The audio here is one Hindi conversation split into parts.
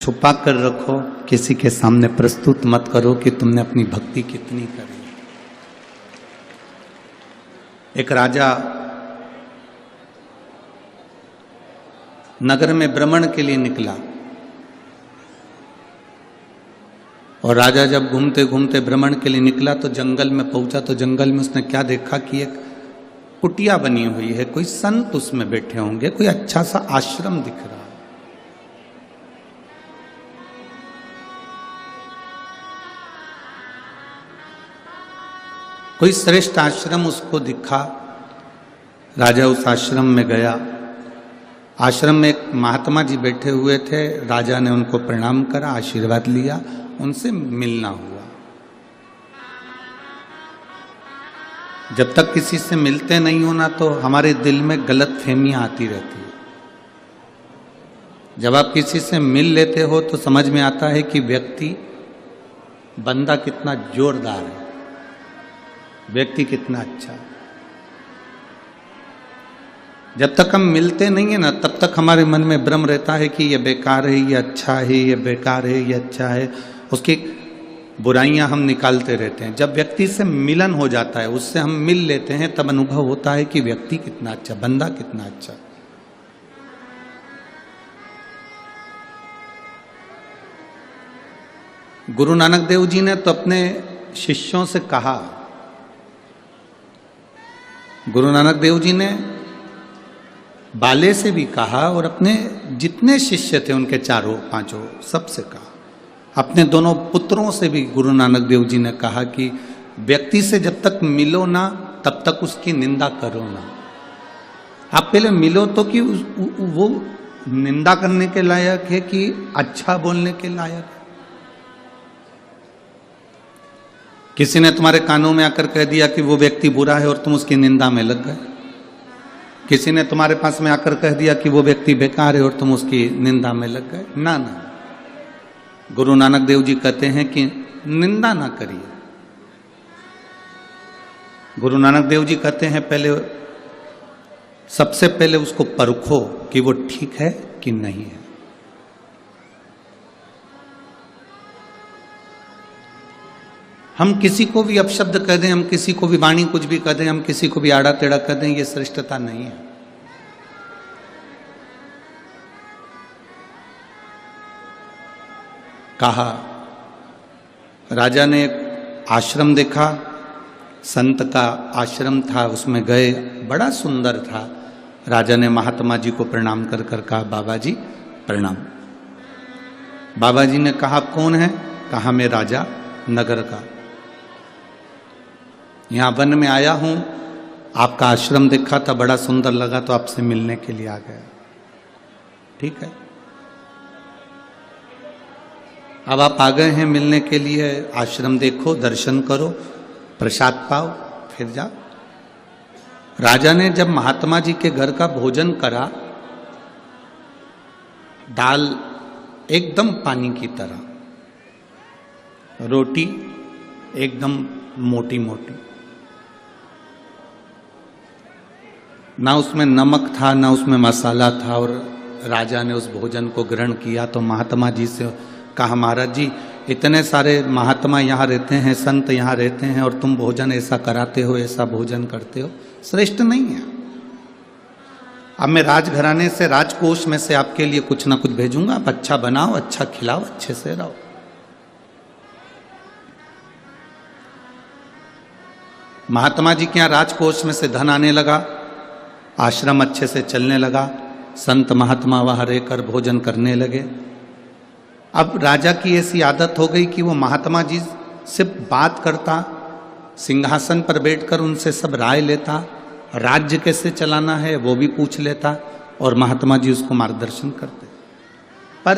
छुपा कर रखो, किसी के सामने प्रस्तुत मत करो कि तुमने अपनी भक्ति कितनी करी। एक राजा नगर में भ्रमण के लिए निकला और राजा जब घूमते घूमते भ्रमण के लिए निकला तो जंगल में पहुंचा तो जंगल में उसने क्या देखा कि एक कुटिया बनी हुई है, कोई संत उसमें बैठे होंगे, कोई अच्छा सा आश्रम दिख रहा है। कोई श्रेष्ठ आश्रम उसको दिखा। राजा उस आश्रम में गया। आश्रम में एक महात्मा जी बैठे हुए थे। राजा ने उनको प्रणाम करा, आशीर्वाद लिया, उनसे मिलना हुआ। जब तक किसी से मिलते नहीं हो ना तो हमारे दिल में गलत फहमियां आती रहती है। जब आप किसी से मिल लेते हो तो समझ में आता है कि व्यक्ति, बंदा कितना जोरदार है, व्यक्ति कितना अच्छा है। जब तक हम मिलते नहीं है ना तब तक हमारे मन में भ्रम रहता है कि ये बेकार है, ये अच्छा है, ये बेकार है, ये अच्छा है, उसकी बुराइयां हम निकालते रहते हैं। जब व्यक्ति से मिलन हो जाता है, उससे हम मिल लेते हैं, तब अनुभव होता है कि व्यक्ति कितना अच्छा, बंदा कितना अच्छा। गुरु नानक देव जी ने तो अपने शिष्यों से कहा, गुरु नानक देव जी ने बाले से भी कहा और अपने जितने शिष्य थे उनके चारों पांचों सबसे कहा। अपने दोनों पुत्रों से भी गुरु नानक देव जी ने कहा कि व्यक्ति से जब तक मिलो ना तब तक उसकी निंदा करो ना। आप पहले मिलो तो कि वो निंदा करने के लायक है कि अच्छा बोलने के लायक है। किसी ने तुम्हारे कानों में आकर कह दिया कि वो व्यक्ति बुरा है और तुम उसकी निंदा में लग गए। किसी ने तुम्हारे पास में आकर कह दिया कि वो व्यक्ति बेकार है और तुम उसकी निंदा में लग गए। ना ना, गुरु नानक देव जी कहते हैं कि निंदा ना करिए। गुरु नानक देव जी कहते हैं पहले, सबसे पहले उसको परखो कि वो ठीक है कि नहीं है। हम किसी को भी अपशब्द कह दें, हम किसी को भी वाणी कुछ भी कह दें, हम किसी को भी आड़ा टेढ़ा कह दें, ये श्रेष्ठता नहीं है। कहा, राजा ने एक आश्रम देखा, संत का आश्रम था, उसमें गए, बड़ा सुंदर था। राजा ने महात्मा जी को प्रणाम कर कर कहा, बाबा जी प्रणाम। बाबा जी ने कहा, कौन है? कहा, मैं राजा नगर का, यहाँ वन में आया हूं, आपका आश्रम देखा था, बड़ा सुंदर लगा तो आपसे मिलने के लिए आ गया। ठीक है, अब आप आ गए हैं मिलने के लिए, आश्रम देखो, दर्शन करो, प्रसाद पाओ, फिर जाओ। राजा ने जब महात्मा जी के घर का भोजन करा, दाल एकदम पानी की तरह, रोटी एकदम मोटी मोटी, ना उसमें नमक था ना उसमें मसाला था। और राजा ने उस भोजन को ग्रहण किया तो महात्मा जी से कहा, महाराज जी इतने सारे महात्मा यहाँ रहते हैं, संत यहाँ रहते हैं और तुम भोजन ऐसा कराते हो, ऐसा भोजन करते हो, श्रेष्ठ नहीं है। अब मैं राजघराने से, राजकोष में से आपके लिए कुछ ना कुछ भेजूंगा, आप अच्छा बनाओ, अच्छा खिलाओ, अच्छे से रहो। महात्मा जी के यहाँ राजकोष में से धन आने लगा, आश्रम अच्छे से चलने लगा, संत महात्मा वहां रहकर भोजन करने लगे। अब राजा की ऐसी आदत हो गई कि वो महात्मा जी से बात करता, सिंहासन पर बैठकर उनसे सब राय लेता, राज्य कैसे चलाना है वो भी पूछ लेता और महात्मा जी उसको मार्गदर्शन करते। पर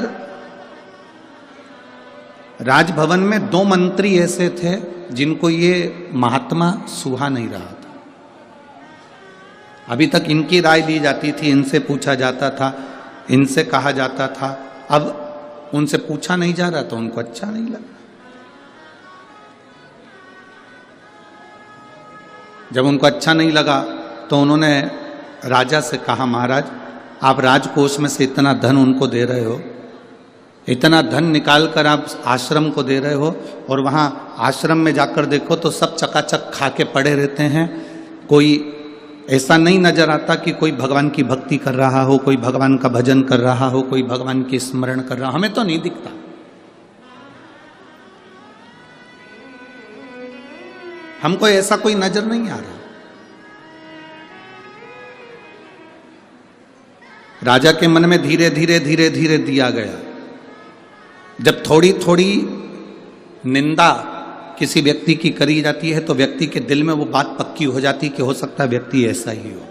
राजभवन में 2 मंत्री ऐसे थे जिनको ये महात्मा सुहा नहीं रहा था। अभी तक इनकी राय ली जाती थी, इनसे पूछा जाता था, इनसे कहा जाता था, अब उनसे पूछा नहीं जा रहा तो उनको अच्छा नहीं लगा। जब उनको अच्छा नहीं लगा तो उन्होंने राजा से कहा, महाराज आप राजकोष में से इतना धन उनको दे रहे हो, इतना धन निकाल कर आप आश्रम को दे रहे हो और वहाँ आश्रम में जाकर देखो तो सब चकाचक खा के पड़े रहते हैं। कोई ऐसा नहीं नजर आता कि कोई भगवान की भक्ति कर रहा हो, कोई भगवान का भजन कर रहा हो, कोई भगवान की स्मरण कर रहा हो, हमें तो नहीं दिखता। हमको ऐसा कोई नजर नहीं आ रहा। राजा के मन में धीरे धीरे धीरे धीरे दिया गया। जब थोड़ी थोड़ी निंदा किसी व्यक्ति की करी जाती है तो व्यक्ति के दिल में वो बात पक्की हो जाती कि हो सकता है व्यक्ति ऐसा ही हो।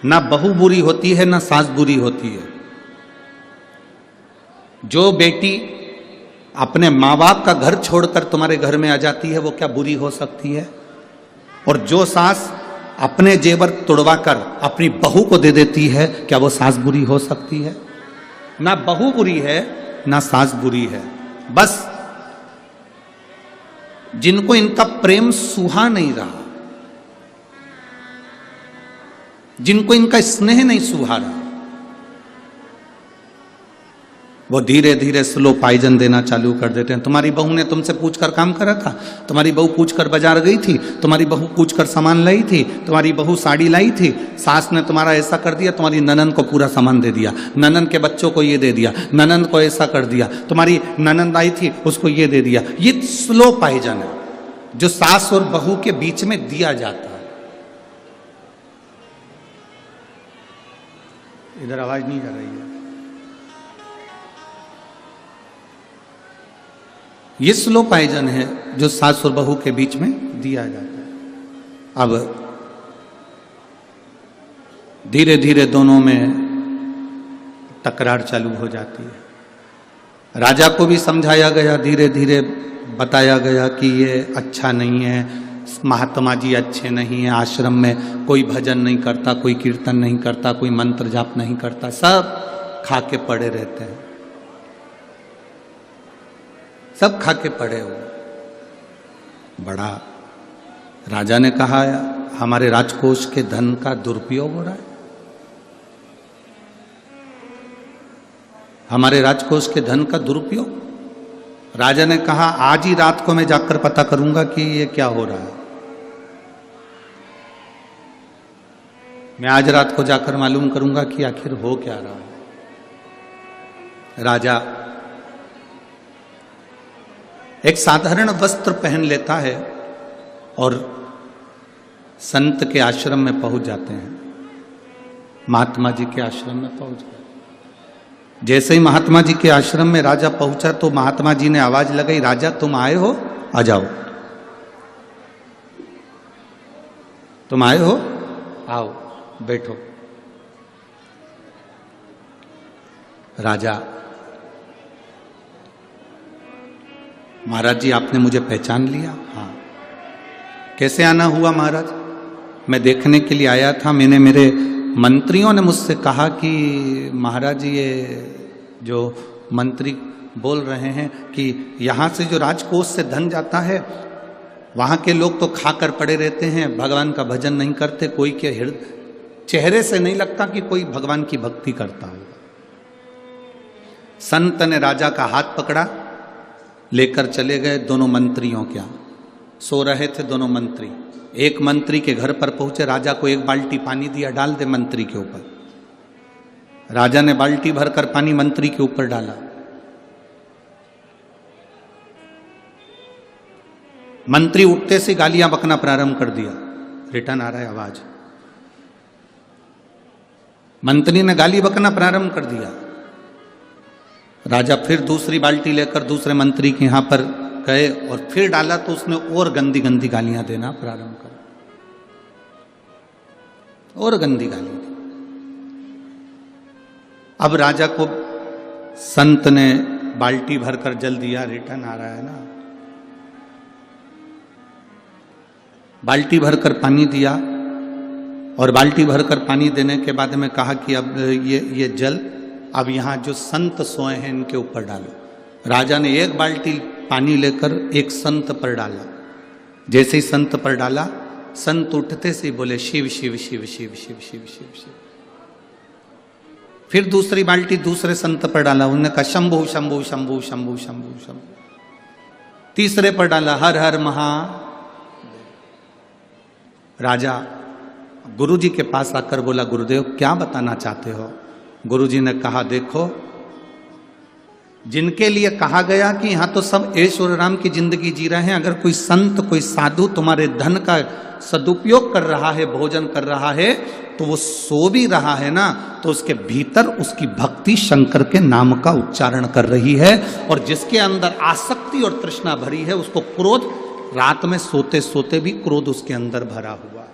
ना बहू बुरी होती है ना सास बुरी होती है। जो बेटी अपने माँ बाप का घर छोड़कर तुम्हारे घर में आ जाती है वो क्या बुरी हो सकती है? और जो सास अपने जेवर तोड़वा कर अपनी बहू को दे देती है, क्या वो सास बुरी हो सकती है? ना बहू बुरी है ना सास बुरी है। बस जिनको इनका प्रेम सुहा नहीं रहा, जिनको इनका स्नेह नहीं सुहा रहा, वो धीरे धीरे स्लो पॉइजन देना चालू कर देते हैं। तुम्हारी बहू ने तुमसे पूछकर काम करा था, तुम्हारी बहू पूछकर बाजार गई थी, तुम्हारी बहू पूछकर सामान लाई थी, तुम्हारी बहू साड़ी लाई थी, सास ने तुम्हारा ऐसा कर दिया, तुम्हारी ननंद को पूरा सामान दे दिया, ननंद के बच्चों को ये दे दिया, ननंद को ऐसा कर दिया, तुम्हारी ननंद आई थी उसको ये दे दिया। ये स्लो पॉइजन है जो सास और बहू के बीच में दिया जाता है। इधर आवाज नहीं जा रही है। ये स्लो पॉइजन है जो सास और बहू के बीच में दिया जाता है। अब धीरे धीरे दोनों में तकरार चालू हो जाती है। राजा को भी समझाया गया, धीरे धीरे बताया गया कि ये अच्छा नहीं है, महात्मा जी अच्छे नहीं है, आश्रम में कोई भजन नहीं करता, कोई कीर्तन नहीं करता, कोई मंत्र जाप नहीं करता, सब खा के पड़े रहते हैं, सब खा के पड़े हो। बड़ा राजा ने कहा हमारे राजकोष के धन का दुरुपयोग हो रहा है, हमारे राजकोष के धन का दुरुपयोग। राजा ने कहा आज ही रात को मैं जाकर पता करूंगा कि ये क्या हो रहा है। मैं आज रात को जाकर मालूम करूंगा कि आखिर हो क्या रहा है। राजा एक साधारण वस्त्र पहन लेता है और संत के आश्रम में पहुंच जाते हैं, महात्मा जी के आश्रम में पहुंच गए। जैसे ही महात्मा जी के आश्रम में राजा पहुंचा तो महात्मा जी ने आवाज लगाई, राजा तुम आए हो, आ जाओ, तुम आए हो, आओ बैठो। राजा, महाराज जी आपने मुझे पहचान लिया? हाँ। कैसे आना हुआ महाराज? मैं देखने के लिए आया था, मैंने मेरे मंत्रियों ने मुझसे कहा कि महाराज ये जो मंत्री बोल रहे हैं कि यहाँ से जो राजकोष से धन जाता है वहाँ के लोग तो खाकर पड़े रहते हैं, भगवान का भजन नहीं करते, कोई के चेहरे से नहीं लगता कि कोई भगवान की भक्ति करता होगा। संत ने राजा का हाथ पकड़ा, लेकर चले गए दोनों मंत्रियों के यहाँ। सो रहे थे दोनों मंत्री। एक मंत्री के घर पर पहुंचे, राजा को एक बाल्टी पानी दिया, डाल दे मंत्री के ऊपर। राजा ने बाल्टी भरकर पानी मंत्री के ऊपर डाला। मंत्री उठते से गालियां बकना प्रारंभ कर दिया। रिटर्न आ रहा है आवाज। मंत्री ने गाली बकना प्रारंभ कर दिया। राजा फिर दूसरी बाल्टी लेकर दूसरे मंत्री के यहां पर गए और फिर डाला तो उसने और गंदी गंदी गालियां देना प्रारंभ कर, और गंदी गाली दी। अब राजा को संत ने बाल्टी भरकर जल दिया। रिटर्न आ रहा है ना। बाल्टी भरकर पानी दिया और बाल्टी भरकर पानी देने के बाद में कहा कि अब ये जल अब यहाँ जो संत सोए हैं इनके ऊपर डालो। राजा ने एक बाल्टी पानी लेकर एक संत पर डाला। जैसे ही संत पर डाला, संत उठते से बोले शिव शिव शिव शिव शिव शिव शिव शिव। फिर दूसरी बाल्टी दूसरे संत पर डाला, उन्होंने कहा शंभु शंभु शंभु शंभु शंभु शंभु। तीसरे पर डाला हर हर महा। राजा गुरुजी के पास आकर बोला, गुरुदेव क्या बताना चाहते हो? गुरुजी ने कहा, देखो जिनके लिए कहा गया कि यहां तो सब ऐश और आराम की जिंदगी जी रहे हैं, अगर कोई संत कोई साधु तुम्हारे धन का सदुपयोग कर रहा है, भोजन कर रहा है, तो वो सो भी रहा है ना, तो उसके भीतर उसकी भक्ति शंकर के नाम का उच्चारण कर रही है। और जिसके अंदर आसक्ति और तृष्णा भरी है, उसको क्रोध, रात में सोते सोते भी क्रोध उसके अंदर भरा हुआ।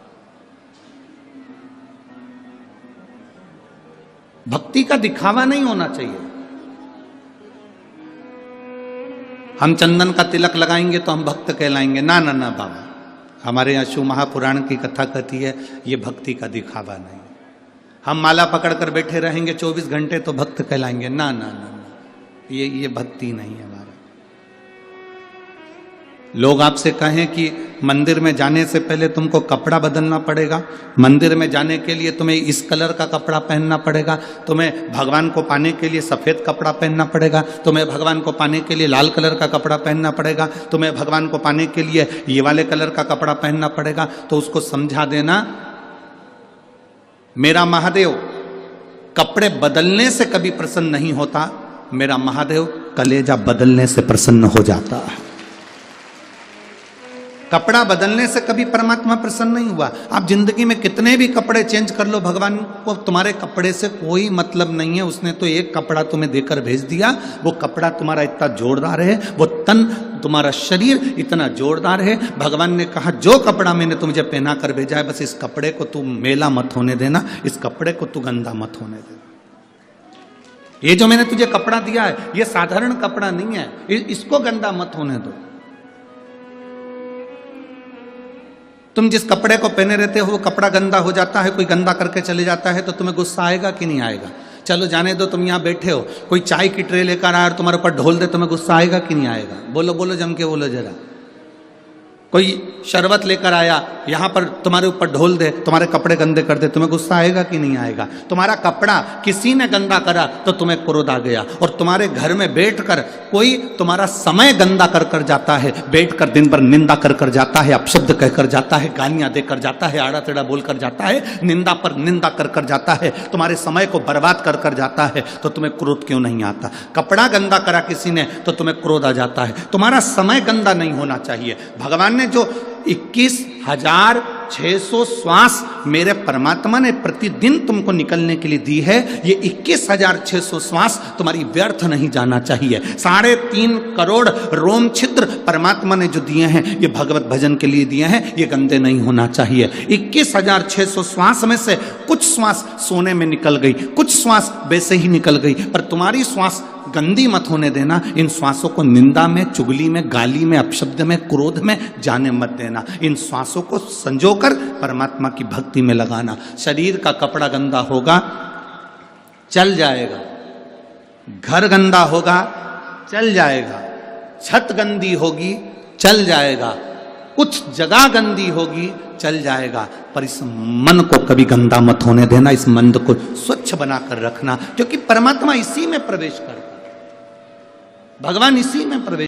भक्ति का दिखावा नहीं होना चाहिए। हम चंदन का तिलक लगाएंगे तो हम भक्त कहलाएंगे, ना ना ना बाबा, हमारे यहाँ शिव महापुराण की कथा कहती है ये भक्ति का दिखावा नहीं। हम माला पकड़कर बैठे रहेंगे 24 घंटे तो भक्त कहलाएंगे, ना ना ना, ये भक्ति नहीं है हमारा। लोग आपसे कहें कि मंदिर में जाने से पहले तुमको कपड़ा बदलना पड़ेगा, मंदिर में जाने के लिए तुम्हें इस कलर का कपड़ा पहनना पड़ेगा, तुम्हें भगवान को पाने के लिए सफ़ेद कपड़ा पहनना पड़ेगा, तुम्हें भगवान को पाने के लिए लाल कलर का कपड़ा पहनना पड़ेगा, तुम्हें भगवान को पाने के लिए ये वाले कलर का कपड़ा पहनना पड़ेगा। तो उसको समझा देना, मेरा महादेव कपड़े बदलने से कभी प्रसन्न नहीं होता, मेरा महादेव कलेजा बदलने से प्रसन्न हो जाता है। कपड़ा बदलने से कभी परमात्मा प्रसन्न नहीं हुआ। आप जिंदगी में कितने भी कपड़े चेंज कर लो, भगवान को तुम्हारे कपड़े से कोई मतलब नहीं है। उसने तो एक कपड़ा तुम्हें देकर भेज दिया, वो कपड़ा तुम्हारा इतना जोरदार है, वो तन तुम्हारा शरीर इतना जोरदार है। भगवान ने कहा जो कपड़ा मैंने तुझे पहना कर भेजा है, बस इस कपड़े को तू मेला मत होने देना, इस कपड़े को तू गंदा मत होने देना। ये जो मैंने तुझे कपड़ा दिया है ये साधारण कपड़ा नहीं है, इसको गंदा मत होने दो। तुम जिस कपड़े को पहने रहते हो वो कपड़ा गंदा हो जाता है, कोई गंदा करके चले जाता है तो तुम्हें गुस्सा आएगा कि नहीं आएगा? चलो जाने दो, तुम यहाँ बैठे हो, कोई चाय की ट्रे लेकर आया और तुम्हारे ऊपर ढोल दे, तुम्हें गुस्सा आएगा कि नहीं आएगा? बोलो बोलो, जम के बोलो जरा। कोई शरबत लेकर आया, यहाँ पर तुम्हारे ऊपर ढोल दे, तुम्हारे कपड़े गंदे कर दे, तुम्हें गुस्सा आएगा कि नहीं आएगा? तुम्हारा कपड़ा किसी ने गंदा करा तो तुम्हें क्रोध आ गया। और तुम्हारे घर में बैठकर कोई तुम्हारा समय गंदा कर कर जाता है, बैठकर दिन भर निंदा कर कर जाता है, अपशब्द कहकर जाता है, गालियां देकर जाता है, आड़ा टेढ़ा बोल कर जाता है, निंदा पर निंदा कर कर जाता है, तुम्हारे समय को बर्बाद कर कर जाता है, तो तुम्हें क्रोध क्यों नहीं आता? कपड़ा गंदा करा किसी ने तो तुम्हें क्रोध आ जाता है। तुम्हारा समय गंदा नहीं होना चाहिए। भगवान ने जो 21,600 श्वास मेरे परमात्मा ने प्रतिदिन तुमको निकलने के लिए दी है, ये 21,600 श्वास तुम्हारी व्यर्थ नहीं जाना चाहिए। 3.5 करोड़ रोम छिद्र परमात्मा ने जो दिए हैं ये भगवत भजन के लिए दिए हैं, ये गंदे नहीं होना चाहिए। 21,600 श्वास में से कुछ श्वास सोने में निकल गई, कुछ श्वास वैसे ही निकल गई, पर तुम्हारी श्वास गंदी मत होने देना। इन श्वासों को निंदा में, चुगली में, गाली में, अपशब्द में, क्रोध में जाने मत देना। इन श्वासों को संजोकर परमात्मा की भक्ति में लगाना। शरीर का कपड़ा गंदा होगा चल जाएगा, घर गंदा होगा चल जाएगा, छत गंदी होगी चल जाएगा, कुछ जगह गंदी होगी चल जाएगा, पर इस मन को कभी गंदा मत होने देना। इस मन को स्वच्छ बनाकर रखना, क्योंकि परमात्मा इसी में प्रवेश करता है, भगवान इसी में प्रवेश